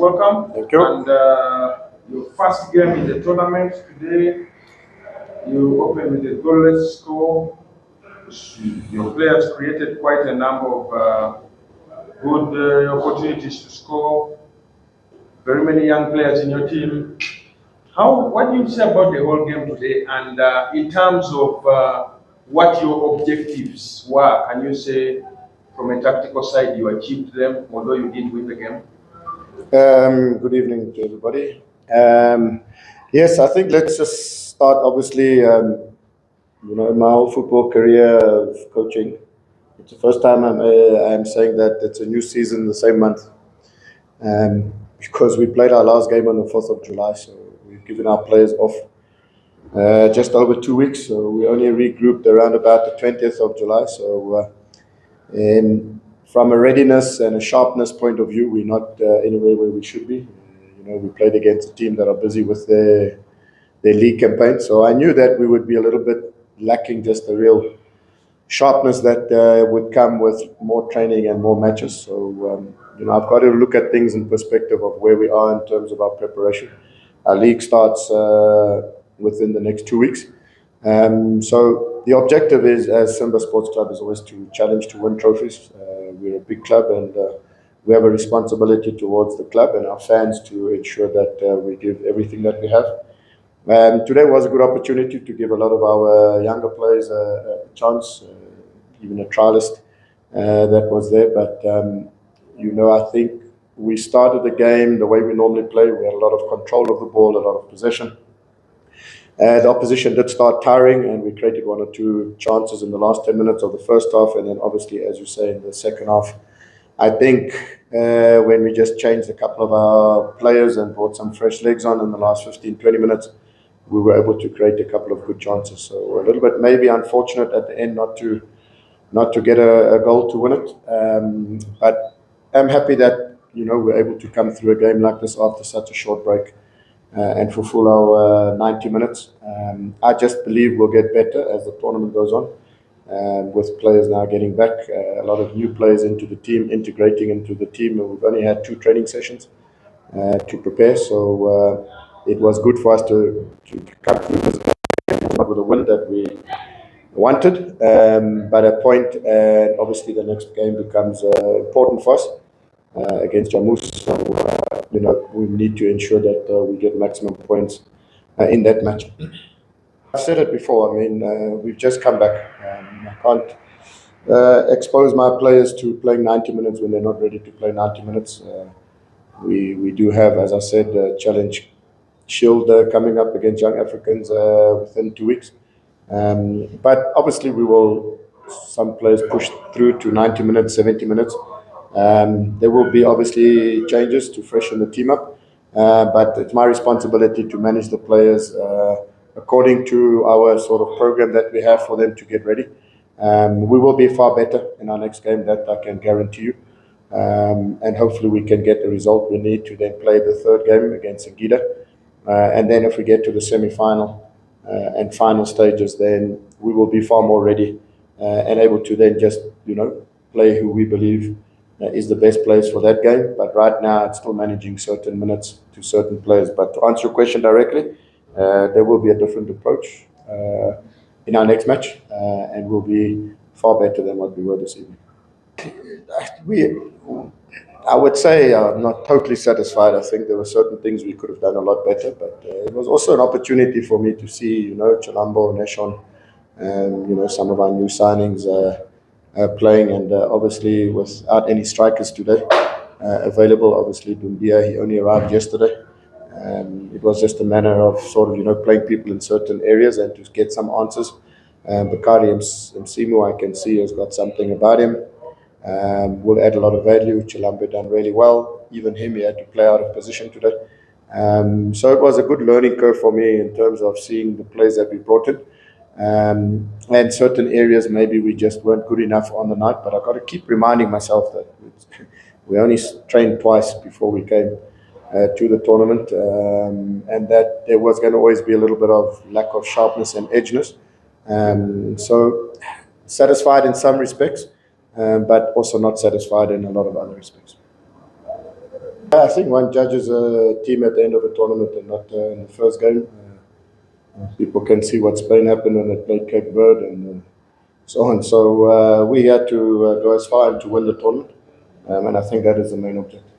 welcome. Thank you. And your first game in the tournament today, you opened with a goalless score. Your players created quite a number of good opportunities to score. Very many young players in your team. What do you say about the whole game today? And in terms of what your objectives were, can you say from a tactical side you achieved them, although you did win the game? Good evening to everybody. Yes, I think let's just start. Obviously, in my whole football career of coaching, it's the first time I'm saying that it's a new season the same month, because we played our last game on the 4th of July, so we've given our players off just over 2 weeks. So we only regrouped around about the 20th of July. So from a readiness and a sharpness point of view, we're not anywhere where we should be. We played against a team that are busy with their league campaign. So I knew that we would be a little bit lacking just the real sharpness that would come with more training and more matches. So, I've got to look at things in perspective of where we are in terms of our preparation. Our league starts within the next 2 weeks. So the objective is, as Simba Sports Club, is always to challenge to win trophies. We're a big club, and we have a responsibility towards the club and our fans to ensure that we give everything that we have. Today was a good opportunity to give a lot of our younger players a chance, even a trialist that was there. But, I think we started the game the way we normally play. We had a lot of control of the ball, a lot of possession. The opposition did start tiring, and we created one or two chances in the last 10 minutes of the first half. And then, obviously, as you say, in the second half, I think when we just changed a couple of our players and brought some fresh legs on in the last 15, 20 minutes, we were able to create a couple of good chances. So a little bit maybe unfortunate at the end not to get a goal to win it. But I'm happy that, we're able to come through a game like this after such a short break and fulfill our 90 minutes. I just believe we'll get better as the tournament goes on. With players now getting back, a lot of new players into the team, integrating into the team. We've only had 2 training sessions to prepare, so it was good for us to come through this game with a win that we wanted. But a point, and obviously the next game becomes important for us against Jammus. So, we need to ensure that we get maximum points in that match. I've said it before. I mean, we've just come back. I can't expose my players to playing 90 minutes when they're not ready to play 90 minutes. We do have, as I said, a challenge shield coming up against Young Africans within 2 weeks. But obviously, some players push through to 90 minutes, 70 minutes. There will be obviously changes to freshen the team up. But it's my responsibility to manage the players according to our sort of program that we have for them to get ready. We will be far better in our next game, that I can guarantee you. And hopefully we can get the result we need to then play the third game against Singida. And then if we get to the semi-final and final stages, then we will be far more ready and able to then just, play who we believe is the best players for that game. But right now it's still managing certain minutes to certain players. But to answer your question directly, there will be a different approach in our next match, and we'll be far better than what we were this evening. I would say I'm not totally satisfied. I think there were certain things we could have done a lot better, but it was also an opportunity for me to see, Chilambo, Neshon, and, some of our new signings playing, and obviously without any strikers today available. Obviously, Dundia, he only arrived yesterday. It was just a manner of sort of, playing people in certain areas and to get some answers. Bakari Msimu, I can see, has got something about him. Will add a lot of value. Chilambe done really well. Even him, he had to play out of position today. So it was a good learning curve for me in terms of seeing the players that we brought in. And certain areas maybe we just weren't good enough on the night, but I've got to keep reminding myself that we only trained twice before we came to the tournament, and that there was going to always be a little bit of lack of sharpness and edginess. So satisfied in some respects, but also not satisfied in a lot of other respects. I think one judges a team at the end of a tournament and not in the first game. People can see what Spain happened when they played Cape Verde and so on. So we had to go as far and to win the tournament, and I think that is the main objective.